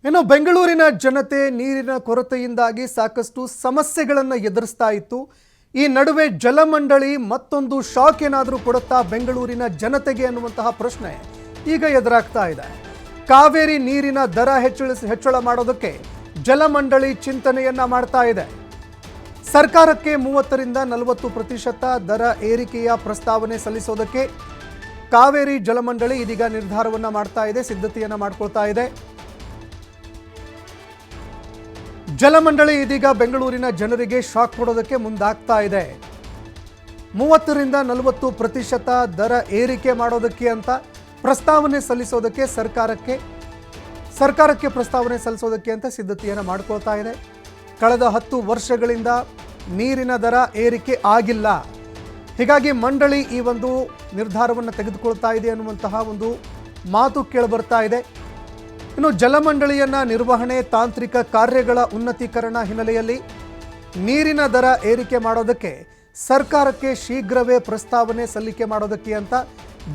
ಇನ್ನು ಬೆಂಗಳೂರಿನ ಜನತೆ ನೀರಿನ ಕೊರತೆಯಿಂದಾಗಿ ಸಾಕಷ್ಟು ಸಮಸ್ಯೆಗಳನ್ನು ಎದುರಿಸ್ತಾ ಇತ್ತು. ಈ ನಡುವೆ ಜಲಮಂಡಳಿ ಮತ್ತೊಂದು ಶಾಕ್ ಏನಾದರೂ ಕೊಡುತ್ತಾ ಬೆಂಗಳೂರಿನ ಜನತೆಗೆ ಅನ್ನುವಂತಹ ಪ್ರಶ್ನೆ ಈಗ ಎದುರಾಗ್ತಾ ಇದೆ. ಕಾವೇರಿ ನೀರಿನ ದರ ಹೆಚ್ಚಳ ಮಾಡೋದಕ್ಕೆ ಜಲಮಂಡಳಿ ಚಿಂತನೆಯನ್ನ ಮಾಡ್ತಾ ಇದೆ. ಸರ್ಕಾರಕ್ಕೆ 30ರಿಂದ 40% ದರ ಏರಿಕೆಯ ಪ್ರಸ್ತಾವನೆ ಸಲ್ಲಿಸೋದಕ್ಕೆ ಕಾವೇರಿ ಜಲಮಂಡಳಿ ಇದೀಗ ನಿರ್ಧಾರವನ್ನ ಮಾಡ್ತಾ ಇದೆ, ಸಿದ್ಧತೆಯನ್ನ ಮಾಡ್ಕೊಳ್ತಾ ಇದೆ. ಜಲಮಂಡಳಿ ಇದೀಗ ಬೆಂಗಳೂರಿನ ಜನರಿಗೆ ಶಾಕ್ ಕೊಡೋದಕ್ಕೆ ಮುಂದಾಗ್ತಾ ಇದೆ. 30ರಿಂದ 40% ದರ ಏರಿಕೆ ಮಾಡೋದಕ್ಕೆ ಅಂತ ಪ್ರಸ್ತಾವನೆ ಸಲ್ಲಿಸೋದಕ್ಕೆ ಸರ್ಕಾರಕ್ಕೆ ಪ್ರಸ್ತಾವನೆ ಸಲ್ಲಿಸೋದಕ್ಕೆ ಅಂತ ಸಿದ್ಧತೆಯನ್ನು ಮಾಡ್ಕೊಳ್ತಾ ಇದೆ. ಕಳೆದ 10 ವರ್ಷಗಳಿಂದ ನೀರಿನ ದರ ಏರಿಕೆ ಆಗಿಲ್ಲ. ಹೀಗಾಗಿ ಮಂಡಳಿ ಈ ಒಂದು ನಿರ್ಧಾರವನ್ನು ತೆಗೆದುಕೊಳ್ತಾ ಇದೆ ಅನ್ನುವಂತಹ ಒಂದು ಮಾತು ಕೇಳಿಬರ್ತಾ ಇದೆ. ಇನ್ನು ಜಲಮಂಡಳಿಯನ್ನ ನಿರ್ವಹಣೆ, ತಾಂತ್ರಿಕ ಕಾರ್ಯಗಳ ಉನ್ನತೀಕರಣ ಹಿನ್ನೆಲೆಯಲ್ಲಿ ನೀರಿನ ದರ ಏರಿಕೆ ಮಾಡೋದಕ್ಕೆ ಸರ್ಕಾರಕ್ಕೆ ಶೀಘ್ರವೇ ಪ್ರಸ್ತಾವನೆ ಸಲ್ಲಿಕೆ ಮಾಡೋದಕ್ಕೆ ಅಂತ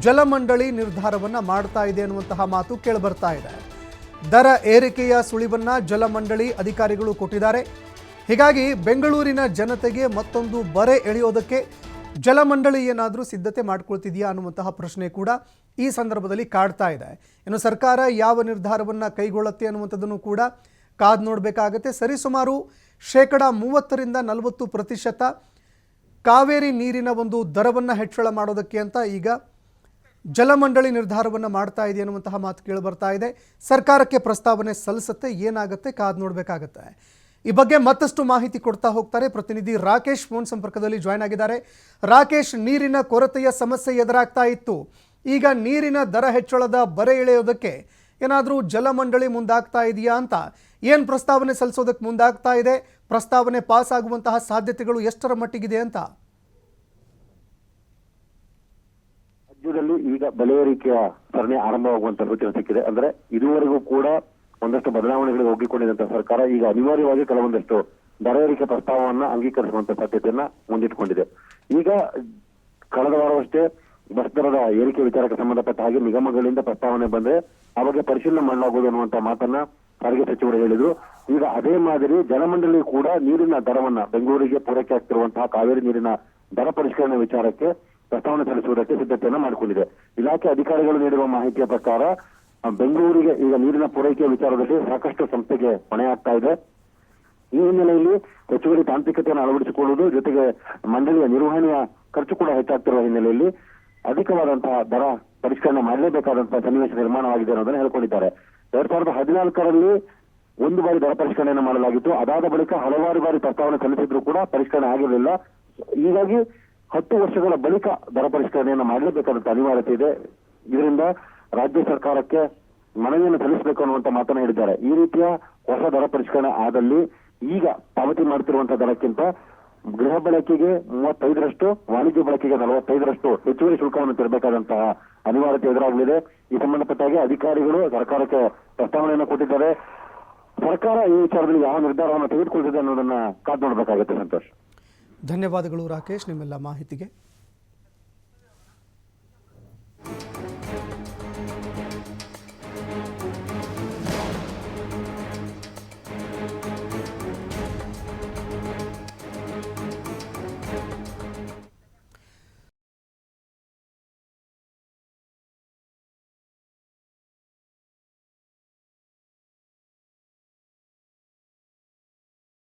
ಜಲಮಂಡಳಿ ನಿರ್ಧಾರವನ್ನ ಮಾಡ್ತಾ ಇದೆ ಅನ್ನುವಂತಹ ಮಾತು ಕೇಳಿಬರ್ತಾ ಇದೆ. ದರ ಏರಿಕೆಯ ಸುಳಿವನ್ನ ಜಲಮಂಡಳಿ ಅಧಿಕಾರಿಗಳು ಕೊಟ್ಟಿದ್ದಾರೆ. ಹೀಗಾಗಿ ಬೆಂಗಳೂರಿನ ಜನತೆಗೆ ಮತ್ತೊಂದು ಬರೆ ಎಳೆಯೋದಕ್ಕೆ ಜಲಮಂಡಳಿ ಏನಾದರೂ ಸಿದ್ಧತೆ ಮಾಡ್ಕೊಳ್ತಿದೆಯಾ ಅನ್ನುವಂತಹ ಪ್ರಶ್ನೆ ಕೂಡ ಈ ಸಂದರ್ಭದಲ್ಲಿ ಕಾಡ್ತಾ ಇದೆ. ಇನ್ನು ಸರ್ಕಾರ ಯಾವ ನಿರ್ಧಾರವನ್ನು ಕೈಗೊಳ್ಳುತ್ತೆ ಅನ್ನುವಂಥದ್ದನ್ನು ಕೂಡ ಕಾದು ನೋಡಬೇಕಾಗತ್ತೆ. ಸರಿಸುಮಾರು 30ರಿಂದ 40% ಕಾವೇರಿ ನೀರಿನ ಒಂದು ದರವನ್ನು ಹೆಚ್ಚಳ ಮಾಡೋದಕ್ಕೆ ಅಂತ ಈಗ ಜಲಮಂಡಳಿ ನಿರ್ಧಾರವನ್ನು ಮಾಡ್ತಾ ಇದೆ ಅನ್ನುವಂತಹ ಮಾತು ಕೇಳಿಬರ್ತಾ ಇದೆ. ಸರ್ಕಾರಕ್ಕೆ ಪ್ರಸ್ತಾವನೆ ಸಲ್ಲಿಸುತ್ತೆ, ಏನಾಗುತ್ತೆ ಕಾದು ನೋಡಬೇಕಾಗತ್ತೆ. ಈ ಬಗ್ಗೆ ಮತ್ತಷ್ಟು ಮಾಹಿತಿ ಕೊಡ್ತಾ ಹೋಗ್ತಾರೆ ಪ್ರತಿನಿಧಿ ರಾಕೇಶ್ ಫೋನ್ ಸಂಪರ್ಕದಲ್ಲಿ ಜಾಯ್ನ್ ಆಗಿದ್ದಾರೆ. ರಾಕೇಶ್, ನೀರಿನ ಕೊರತೆಯ ಸಮಸ್ಯೆ ಎದುರಾಗ್ತಾ ಇತ್ತು. ಈಗ ನೀರಿನ ದರ ಹೆಚ್ಚಳದ ಬರೆ ಎಳೆಯೋದಕ್ಕೆ ಏನಾದರೂ ಜಲಮಂಡಳಿ ಮುಂದಾಗ್ತಾ ಇದೆಯಾ ಅಂತ, ಏನು ಪ್ರಸ್ತಾವನೆ ಸಲ್ಲಿಸೋದಕ್ಕೆ ಮುಂದಾಗ್ತಾ ಇದೆ, ಪ್ರಸ್ತಾವನೆ ಪಾಸ್ ಆಗುವಂತಹ ಸಾಧ್ಯತೆಗಳು ಎಷ್ಟರ ಮಟ್ಟಿಗಿದೆ ಅಂತ? ರಾಜ್ಯದಲ್ಲಿ ಈಗ ಬೆಲೆ ಏರಿಕೆಯ ಸರಣಿ ಆರಂಭವಾಗುವಂತ ಸೂಚನೆ ಸಿಕ್ಕಿದೆ. ಅಂದ್ರೆ ಇದುವರೆಗೂ ಕೂಡ ಒಂದಷ್ಟು ಬದಲಾವಣೆಗಳಿಗೆ ಒಗ್ಗಿಕೊಂಡಿದ್ದಂತ ಸರ್ಕಾರ ಈಗ ಅನಿವಾರ್ಯವಾಗಿ ಕೆಲವೊಂದಷ್ಟು ದರ ಏರಿಕೆ ಪ್ರಸ್ತಾವವನ್ನ ಅಂಗೀಕರಿಸುವಂತ ಸಾಧ್ಯತೆಯನ್ನ ಮುಂದಿಟ್ಟುಕೊಂಡಿದೆ. ಈಗ ಕಳೆದ ವಾರವಷ್ಟೇ ಬಸ್ ದರದ ಏರಿಕೆ ವಿಚಾರಕ್ಕೆ ಸಂಬಂಧಪಟ್ಟ ಹಾಗೆ ನಿಗಮಗಳಿಂದ ಪ್ರಸ್ತಾವನೆ ಬಂದ್ರೆ ಆ ಬಗ್ಗೆ ಪರಿಶೀಲನೆ ಮಾಡಲಾಗುವುದು ಅನ್ನುವಂತ ಮಾತನ್ನ ಸಾರಿಗೆ ಸಚಿವರು ಹೇಳಿದ್ರು. ಈಗ ಅದೇ ಮಾದರಿ ಜಲಮಂಡಳಿ ಕೂಡ ನೀರಿನ ದರವನ್ನ ಬೆಂಗಳೂರಿಗೆ ಪೂರೈಕೆ ಆಗ್ತಿರುವಂತಹ ಕಾವೇರಿ ನೀರಿನ ದರ ಪರಿಷ್ಕರಣೆ ವಿಚಾರಕ್ಕೆ ಪ್ರಸ್ತಾವನೆ ಸಲ್ಲಿಸುವುದಕ್ಕೆ ಸಿದ್ಧತೆಯನ್ನ ಮಾಡಿಕೊಂಡಿದೆ. ಇಲಾಖೆ ಅಧಿಕಾರಿಗಳು ನೀಡಿರುವ ಮಾಹಿತಿಯ ಪ್ರಕಾರ ಬೆಂಗಳೂರಿಗೆ ಈಗ ನೀರಿನ ಪೂರೈಕೆಯ ವಿಚಾರದಲ್ಲಿ ಸಾಕಷ್ಟು ಸಂಸ್ಥೆಗೆ ಹೊಣೆಯಾಗ್ತಾ ಇದೆ. ಈ ಹಿನ್ನೆಲೆಯಲ್ಲಿ ಹೆಚ್ಚುವರಿ ತಾಂತ್ರಿಕತೆಯನ್ನು ಅಳವಡಿಸಿಕೊಳ್ಳುವುದು ಜೊತೆಗೆ ಮಂಡಳಿಯ ನಿರ್ವಹಣೆಯ ಖರ್ಚು ಕೂಡ ಹೆಚ್ಚಾಗ್ತಿರುವ ಹಿನ್ನೆಲೆಯಲ್ಲಿ ಅಧಿಕವಾದಂತಹ ದರ ಪರಿಷ್ಕರಣೆ ಮಾಡಲೇಬೇಕಾದಂತಹ ಸನ್ನಿವೇಶ ನಿರ್ಮಾಣವಾಗಿದೆ ಅನ್ನೋದನ್ನು ಹೇಳ್ಕೊಂಡಿದ್ದಾರೆ. 2014ರಲ್ಲಿ ಒಂದು ಬಾರಿ ದರ ಪರಿಷ್ಕರಣೆಯನ್ನು ಮಾಡಲಾಗಿತ್ತು. ಅದಾದ ಬಳಿಕ ಹಲವಾರು ಬಾರಿ ಪ್ರಸ್ತಾವನೆ ಸಲ್ಲಿಸಿದ್ರು ಕೂಡ ಪರಿಷ್ಕರಣೆ ಆಗಿರಲಿಲ್ಲ. ಹೀಗಾಗಿ 10 ವರ್ಷಗಳ ಬಳಿಕ ದರ ಪರಿಷ್ಕರಣೆಯನ್ನು ಮಾಡಲೇಬೇಕಾದಂತಹ ಅನಿವಾರ್ಯತೆ ಇದೆ. ಇದರಿಂದ ರಾಜ್ಯ ಸರ್ಕಾರಕ್ಕೆ ಮನವಿಯನ್ನು ಸಲ್ಲಿಸಬೇಕು ಅನ್ನುವಂತ ಮಾತನ್ನ ಹೇಳಿದ್ದಾರೆ. ಈ ರೀತಿಯ ಹೊಸ ದರ ಪರಿಷ್ಕರಣೆ ಆದಲ್ಲಿ ಈಗ ಪಾವತಿ ಮಾಡುತ್ತಿರುವಂತಹ ದರಕ್ಕಿಂತ ಗೃಹ ಬಳಕೆಗೆ 35%, ವಾಣಿಜ್ಯ ಬಳಕೆಗೆ 45% ಹೆಚ್ಚುವರಿ ಶುಲ್ಕವನ್ನು ತೆರಬೇಕಾದಂತಹ ಅನಿವಾರ್ಯತೆ ಎದುರಾಗಲಿದೆ. ಈ ಸಂಬಂಧಪಟ್ಟ ಹಾಗೆ ಅಧಿಕಾರಿಗಳು ಸರ್ಕಾರಕ್ಕೆ ಪ್ರಸ್ತಾವನೆಯನ್ನು ಕೊಟ್ಟಿದ್ದಾರೆ. ಸರ್ಕಾರ ಈ ವಿಚಾರದಲ್ಲಿ ಯಾವ ನಿರ್ಧಾರವನ್ನು ತೆಗೆದುಕೊಳ್ತಿದೆ ಅನ್ನೋದನ್ನ ಕಾದು ನೋಡಬೇಕಾಗುತ್ತೆ. ಸಂತೋಷ್, ಧನ್ಯವಾದಗಳು ರಾಕೇಶ್ ನಿಮ್ಮೆಲ್ಲ ಮಾಹಿತಿಗೆ.